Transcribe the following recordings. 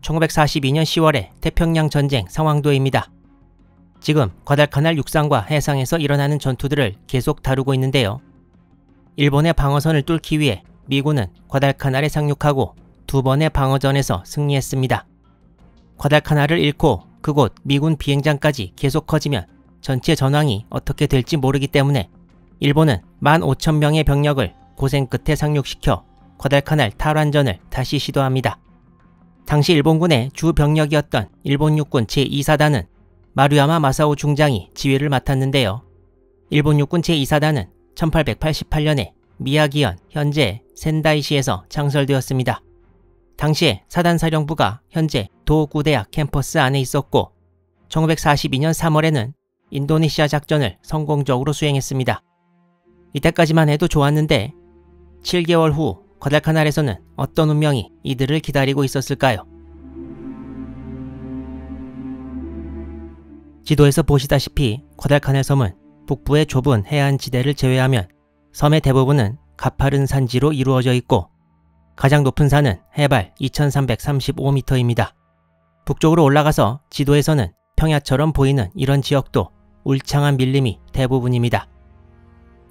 1942년 10월의 태평양 전쟁 상황도입니다. 지금 과달카날 육상과 해상에서 일어나는 전투들을 계속 다루고 있는데요. 일본의 방어선을 뚫기 위해 미군은 과달카날에 상륙하고 2번의 방어전에서 승리했습니다. 과달카날을 잃고 그곳 미군 비행장까지 계속 커지면 전체 전황이 어떻게 될지 모르기 때문에 일본은 15,000명의 병력을 고생 끝에 상륙시켜 과달카날 탈환전을 다시 시도합니다. 당시 일본군의 주 병력이었던 일본 육군 제2사단은 마루야마 마사오 중장이 지휘를 맡았는데요. 일본 육군 제2사단은 1888년에 미야기현 현재 센다이시에서 창설되었습니다. 당시에 사단사령부가 현재 도구대학 캠퍼스 안에 있었고 1942년 3월에는 인도네시아 작전을 성공적으로 수행했습니다. 이때까지만 해도 좋았는데 7개월 후 과달카날에서는 어떤 운명이 이들을 기다리고 있었을까요? 지도에서 보시다시피 과달카날 섬은 북부의 좁은 해안지대를 제외하면 섬의 대부분은 가파른 산지로 이루어져 있고 가장 높은 산은 해발 2335m입니다. 북쪽으로 올라가서 지도에서는 평야처럼 보이는 이런 지역도 울창한 밀림이 대부분입니다.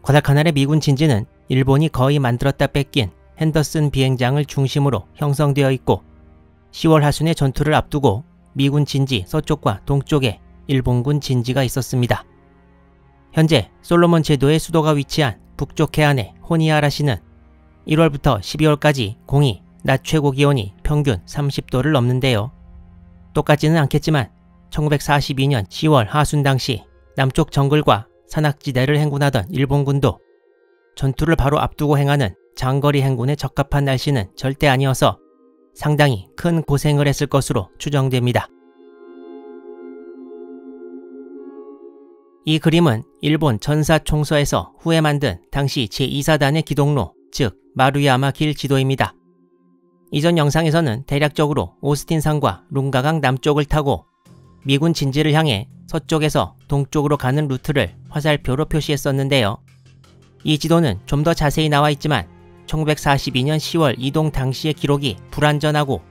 과달카날의 미군 진지는 일본이 거의 만들었다 뺏긴 핸더슨 비행장을 중심으로 형성되어 있고 10월 하순의 전투를 앞두고 미군 진지 서쪽과 동쪽에 일본군 진지가 있었습니다. 현재 솔로몬 제도의 수도가 위치한 북쪽 해안의 호니아라시는 1월부터 12월까지 공히 낮 최고 기온이 평균 30도를 넘는데요. 똑같지는 않겠지만 1942년 10월 하순 당시 남쪽 정글과 산악지대를 행군하던 일본군도 전투를 바로 앞두고 행하는 장거리 행군에 적합한 날씨는 절대 아니어서 상당히 큰 고생을 했을 것으로 추정됩니다. 이 그림은 일본 전사총서에서 후에 만든 당시 제2사단의 기동로, 즉 마루야마 길 지도입니다. 이전 영상에서는 대략적으로 오스틴산과 룽가강 남쪽을 타고 미군 진지를 향해 서쪽에서 동쪽으로 가는 루트를 화살표로 표시했었는데요. 이 지도는 좀 더 자세히 나와 있지만 1942년 10월 이동 당시의 기록이 불완전하고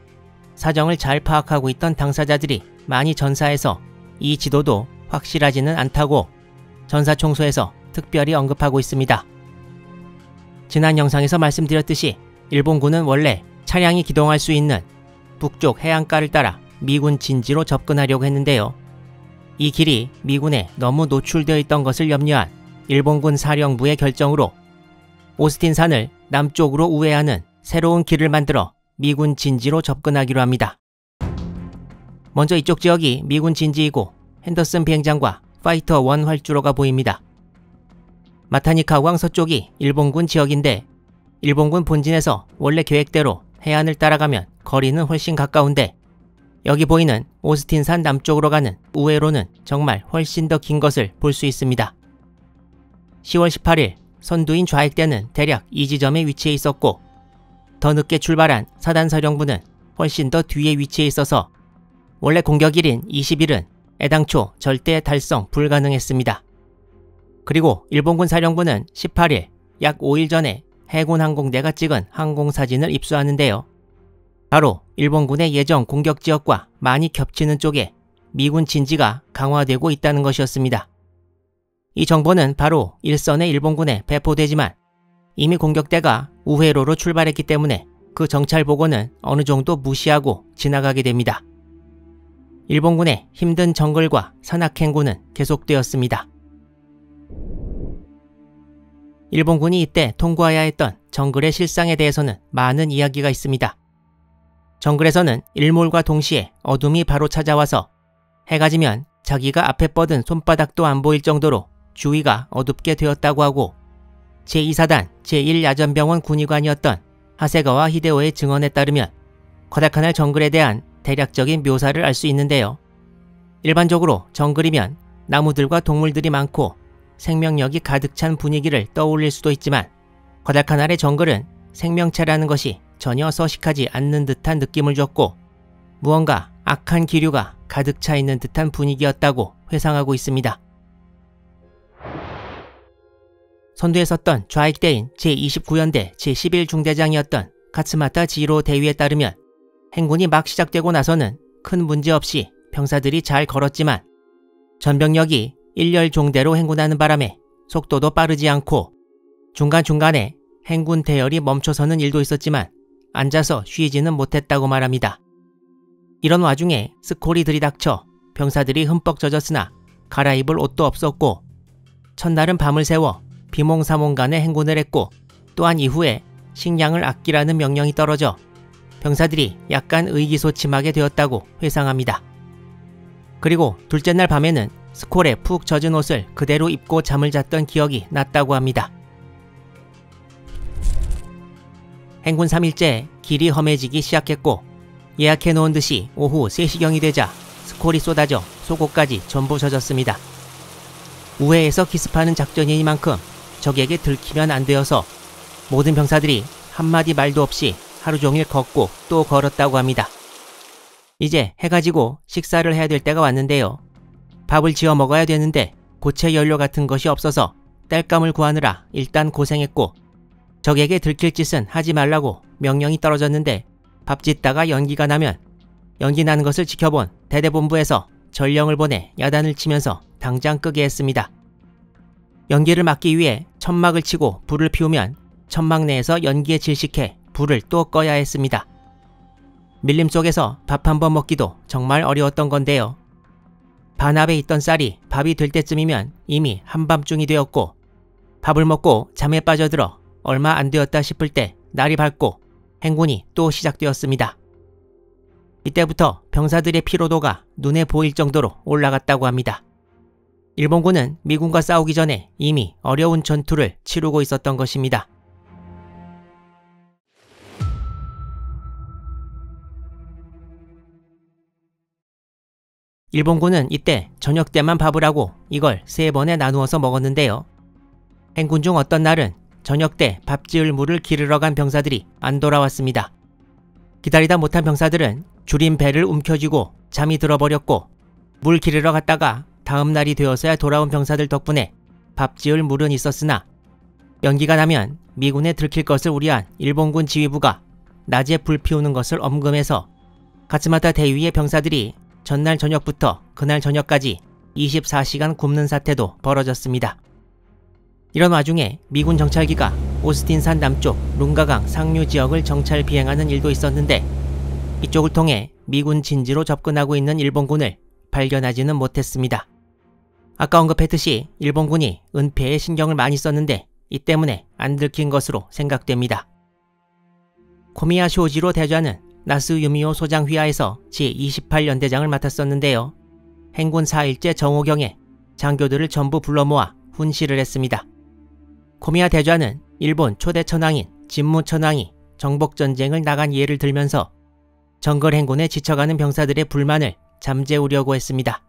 사정을 잘 파악하고 있던 당사자들이 많이 전사해서 이 지도도 확실하지는 않다고 전사총소에서 특별히 언급하고 있습니다. 지난 영상에서 말씀드렸듯이 일본군은 원래 차량이 기동할 수 있는 북쪽 해안가를 따라 미군 진지로 접근하려고 했는데요. 이 길이 미군에 너무 노출되어 있던 것을 염려한 일본군 사령부의 결정으로 오스틴산을 남쪽으로 우회하는 새로운 길을 만들어 미군 진지로 접근하기로 합니다. 먼저 이쪽 지역이 미군 진지이고 핸더슨 비행장과 파이터 1 활주로가 보입니다. 마타니카우항 서쪽이 일본군 지역인데 일본군 본진에서 원래 계획대로 해안을 따라가면 거리는 훨씬 가까운데 여기 보이는 오스틴산 남쪽으로 가는 우회로는 정말 훨씬 더 긴 것을 볼 수 있습니다. 10월 18일 선두인 좌익대는 대략 이 지점에 위치해 있었고 더 늦게 출발한 사단사령부는 훨씬 더 뒤에 위치해 있어서 원래 공격일인 20일은 애당초 절대 달성 불가능했습니다. 그리고 일본군 사령부는 18일 약 5일 전에 해군 항공대가 찍은 항공사진을 입수하는데요. 바로 일본군의 예정 공격지역과 많이 겹치는 쪽에 미군 진지가 강화되고 있다는 것이었습니다. 이 정보는 바로 일선의 일본군에 배포되지만 이미 공격대가 우회로로 출발했기 때문에 그 정찰 보고는 어느 정도 무시하고 지나가게 됩니다. 일본군의 힘든 정글과 산악행군은 계속되었습니다. 일본군이 이때 통과해야 했던 정글의 실상에 대해서는 많은 이야기가 있습니다. 정글에서는 일몰과 동시에 어둠이 바로 찾아와서 해가 지면 자기가 앞에 뻗은 손바닥도 안 보일 정도로 주위가 어둡게 되었다고 하고 제2사단 제1야전병원 군의관이었던 하세가와 히데오의 증언에 따르면 과달카날 정글에 대한 대략적인 묘사를 알 수 있는데요. 일반적으로 정글이면 나무들과 동물들이 많고 생명력이 가득 찬 분위기를 떠올릴 수도 있지만 과달카날의 정글은 생명체라는 것이 전혀 서식하지 않는 듯한 느낌을 줬고 무언가 악한 기류가 가득 차 있는 듯한 분위기였다고 회상하고 있습니다. 선두에 섰던 좌익대인 제29연대 제11중대장이었던 카츠마타 지히로 대위에 따르면 행군이 막 시작되고 나서는 큰 문제 없이 병사들이 잘 걸었지만 전병력이 일렬종대로 행군하는 바람에 속도도 빠르지 않고 중간중간에 행군 대열이 멈춰서는 일도 있었지만 앉아서 쉬지는 못했다고 말합니다. 이런 와중에 스콜이 들이닥쳐 병사들이 흠뻑 젖었으나 갈아입을 옷도 없었고 첫날은 밤을 새워 비몽사몽간에 행군을 했고 또한 이후에 식량을 아끼라는 명령이 떨어져 병사들이 약간 의기소침하게 되었다고 회상합니다. 그리고 둘째 날 밤에는 스콜에 푹 젖은 옷을 그대로 입고 잠을 잤던 기억이 났다고 합니다. 행군 3일째 길이 험해지기 시작했고 예약해놓은 듯이 오후 3시경이 되자 스콜이 쏟아져 속옷까지 전부 젖었습니다. 우회에서 기습하는 작전이니만큼 적에게 들키면 안 되어서 모든 병사들이 한마디 말도 없이 하루 종일 걷고 또 걸었다고 합니다. 이제 해가 지고 식사를 해야 될 때가 왔는데요. 밥을 지어 먹어야 되는데 고체 연료 같은 것이 없어서 땔감을 구하느라 일단 고생했고 적에게 들킬 짓은 하지 말라고 명령이 떨어졌는데 밥 짓다가 연기가 나면 연기 나는 것을 지켜본 대대본부에서 전령을 보내 야단을 치면서 당장 끄게 했습니다. 연기를 막기 위해 천막을 치고 불을 피우면 천막 내에서 연기에 질식해 불을 또 꺼야 했습니다. 밀림 속에서 밥 한 번 먹기도 정말 어려웠던 건데요. 반합에 있던 쌀이 밥이 될 때쯤이면 이미 한밤중이 되었고 밥을 먹고 잠에 빠져들어 얼마 안 되었다 싶을 때 날이 밝고 행군이 또 시작되었습니다. 이때부터 병사들의 피로도가 눈에 보일 정도로 올라갔다고 합니다. 일본군은 미군과 싸우기 전에 이미 어려운 전투를 치르고 있었던 것입니다. 일본군은 이때 저녁 때만 밥을 하고 이걸 3번에 나누어서 먹었는데요. 행군 중 어떤 날은 저녁 때 밥 지을 물을 기르러 간 병사들이 안 돌아왔습니다. 기다리다 못한 병사들은 줄인 배를 움켜쥐고 잠이 들어버렸고 물 기르러 갔다가 다음 날이 되어서야 돌아온 병사들 덕분에 밥 지을 물은 있었으나 연기가 나면 미군에 들킬 것을 우려한 일본군 지휘부가 낮에 불 피우는 것을 엄금해서 가츠마타 대위의 병사들이 전날 저녁부터 그날 저녁까지 24시간 굶는 사태도 벌어졌습니다. 이런 와중에 미군 정찰기가 오스틴산 남쪽 룬가강 상류 지역을 정찰 비행하는 일도 있었는데 이쪽을 통해 미군 진지로 접근하고 있는 일본군을 발견하지는 못했습니다. 아까 언급했듯이 일본군이 은폐에 신경을 많이 썼는데 이 때문에 안 들킨 것으로 생각됩니다. 코미야 쇼지로 대좌는 나스 유미오 소장 휘하에서 제28연대장을 맡았었는데요. 행군 4일째 정오경에 장교들을 전부 불러 모아 훈시를 했습니다. 코미야 대좌는 일본 초대 천황인 진무 천황이 정복전쟁을 나간 예를 들면서 정글 행군에 지쳐가는 병사들의 불만을 잠재우려고 했습니다.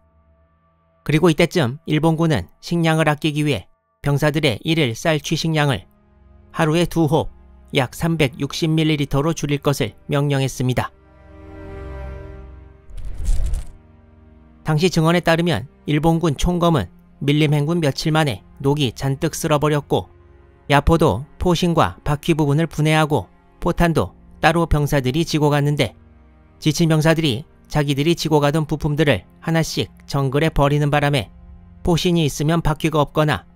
그리고 이때쯤 일본군은 식량을 아끼기 위해 병사들의 1일 쌀 취식량을 하루에 2홉 약 360ml로 줄일 것을 명령했습니다. 당시 증언에 따르면 일본군 총검은 밀림 행군 며칠 만에 녹이 잔뜩 쓸어버렸고 야포도 포신과 바퀴 부분을 분해하고 포탄도 따로 병사들이 지고 갔는데 지친 병사들이 자기들이 지고 가던 부품들을 하나씩 정글에 버리는 바람에 포신이 있으면 바퀴가 없거나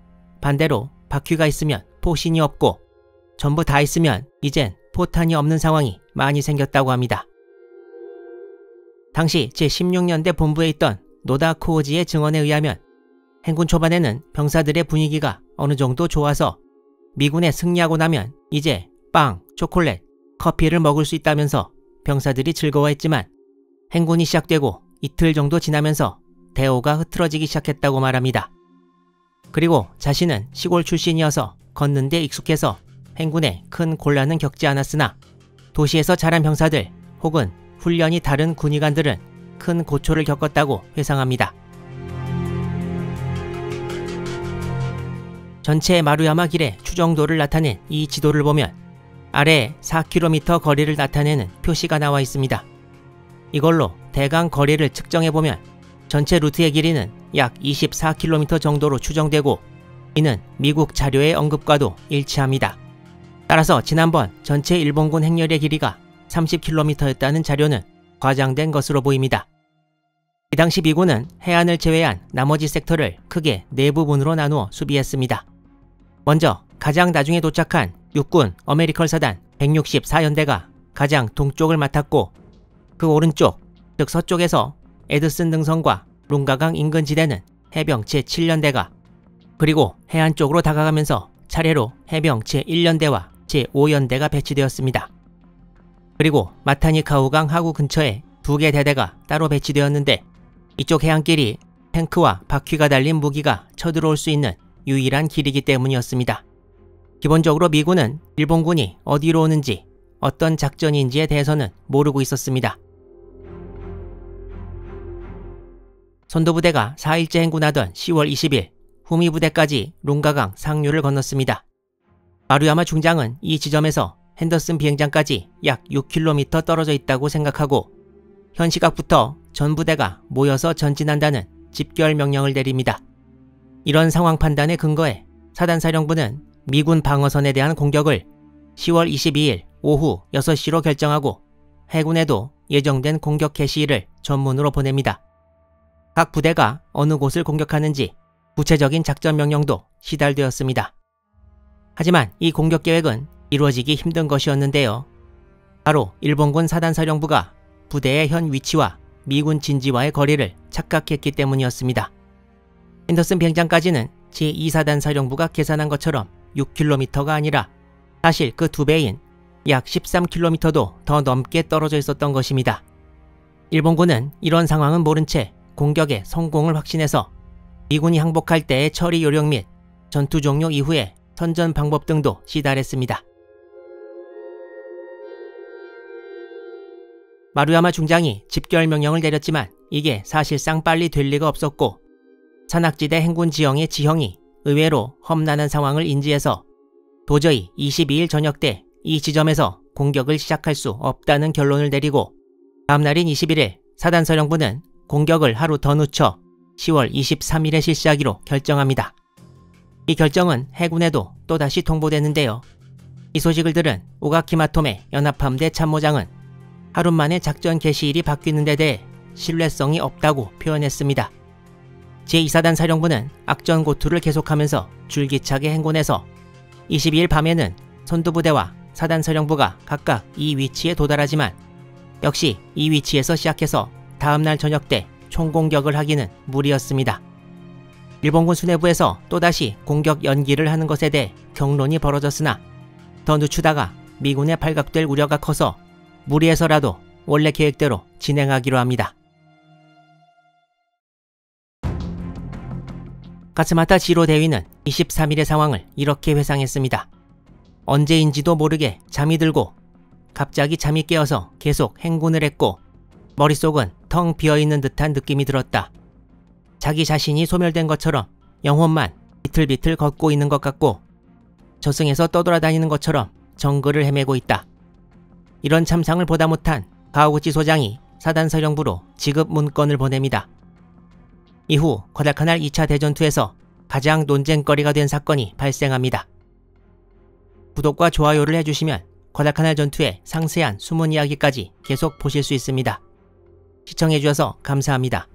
반대로 바퀴가 있으면 포신이 없고 전부 다 있으면 이젠 포탄이 없는 상황이 많이 생겼다고 합니다. 당시 제16년대 본부에 있던 노다 코우지의 증언에 의하면 행군 초반에는 병사들의 분위기가 어느 정도 좋아서 미군에 승리하고 나면 이제 빵, 초콜릿, 커피를 먹을 수 있다면서 병사들이 즐거워했지만 행군이 시작되고 이틀 정도 지나면서 대오가 흐트러지기 시작했다고 말합니다. 그리고 자신은 시골 출신이어서 걷는 데 익숙해서 행군에 큰 곤란은 겪지 않았으나 도시에서 자란 병사들 혹은 훈련이 다른 군의관들은 큰 고초를 겪었다고 회상합니다. 전체 마루야마 길의 추정도를 나타낸 이 지도를 보면 아래에 4km 거리를 나타내는 표시가 나와 있습니다. 이걸로 대강 거리를 측정해보면 전체 루트의 길이는 약 24km 정도로 추정되고 이는 미국 자료의 언급과도 일치합니다. 따라서 지난번 전체 일본군 행렬의 길이가 30km였다는 자료는 과장된 것으로 보입니다. 이 당시 미군은 해안을 제외한 나머지 섹터를 크게 4부분으로 나누어 수비했습니다. 먼저 가장 나중에 도착한 육군 어메리컬 사단 164연대가 가장 동쪽을 맡았고, 그 오른쪽, 즉 서쪽에서 에드슨 등선과 룽가강 인근 지대는 해병 제7연대가, 그리고 해안 쪽으로 다가가면서 차례로 해병 제1연대와 제5연대가 배치되었습니다. 그리고 마타니카우강 하구 근처에 2개 대대가 따로 배치되었는데, 이쪽 해안길이 탱크와 바퀴가 달린 무기가 쳐들어올 수 있는 유일한 길이기 때문이었습니다. 기본적으로 미군은 일본군이 어디로 오는지, 어떤 작전인지에 대해서는 모르고 있었습니다. 선도부대가 4일째 행군하던 10월 20일 후미부대까지 룽가강 상류를 건넜습니다. 마루야마 중장은 이 지점에서 핸더슨 비행장까지 약 6km 떨어져 있다고 생각하고 현 시각부터 전 부대가 모여서 전진한다는 집결 명령을 내립니다. 이런 상황 판단에 근거해 사단사령부는 미군 방어선에 대한 공격을 10월 22일 오후 6시로 결정하고 해군에도 예정된 공격 개시일을 전문으로 보냅니다. 각 부대가 어느 곳을 공격하는지 구체적인 작전 명령도 시달되었습니다. 하지만 이 공격 계획은 이루어지기 힘든 것이었는데요. 바로 일본군 사단사령부가 부대의 현 위치와 미군 진지와의 거리를 착각했기 때문이었습니다. 핸더슨 비행장까지는 제2사단 사령부가 계산한 것처럼 6km가 아니라 사실 그 2배인 약 13km도 더 넘게 떨어져 있었던 것입니다. 일본군은 이런 상황은 모른 채 공격의 성공을 확신해서 미군이 항복할 때의 처리 요령 및 전투 종료 이후의 선전 방법 등도 시달했습니다. 마루야마 중장이 집결 명령을 내렸지만 이게 사실상 빨리 될 리가 없었고 산악지대 행군 지형의 지형이 의외로 험난한 상황을 인지해서 도저히 22일 저녁 때 이 지점에서 공격을 시작할 수 없다는 결론을 내리고 다음날인 21일 사단사령부는 공격을 하루 더 늦춰 10월 23일에 실시하기로 결정합니다. 이 결정은 해군에도 또다시 통보되는데요. 이 소식을 들은 오가키마토메 연합함대 참모장은 하루 만에 작전 개시일이 바뀌는 데 대해 신뢰성이 없다고 표현했습니다. 제2사단 사령부는 악전고투를 계속하면서 줄기차게 행군해서 22일 밤에는 선두부대와 사단사령부가 각각 이 위치에 도달하지만 역시 이 위치에서 시작해서 다음날 저녁 때 총공격을 하기는 무리였습니다. 일본군 수뇌부에서 또다시 공격 연기를 하는 것에 대해 경론이 벌어졌으나 더 늦추다가 미군에 발각될 우려가 커서 무리해서라도 원래 계획대로 진행하기로 합니다. 가츠마타 지로 대위는 23일의 상황을 이렇게 회상했습니다. 언제인지도 모르게 잠이 들고 갑자기 잠이 깨어서 계속 행군을 했고 머릿속은 텅 비어있는 듯한 느낌이 들었다. 자기 자신이 소멸된 것처럼 영혼만 비틀비틀 걷고 있는 것 같고 저승에서 떠돌아다니는 것처럼 정글을 헤매고 있다. 이런 참상을 보다 못한 가오구치 소장이 사단사령부로 지급 문건을 보냅니다. 이후 과다카날 2차 대전투에서 가장 논쟁거리가 된 사건이 발생합니다. 구독과 좋아요를 해주시면 과다카날 전투의 상세한 숨은 이야기까지 계속 보실 수 있습니다. 시청해주셔서 감사합니다.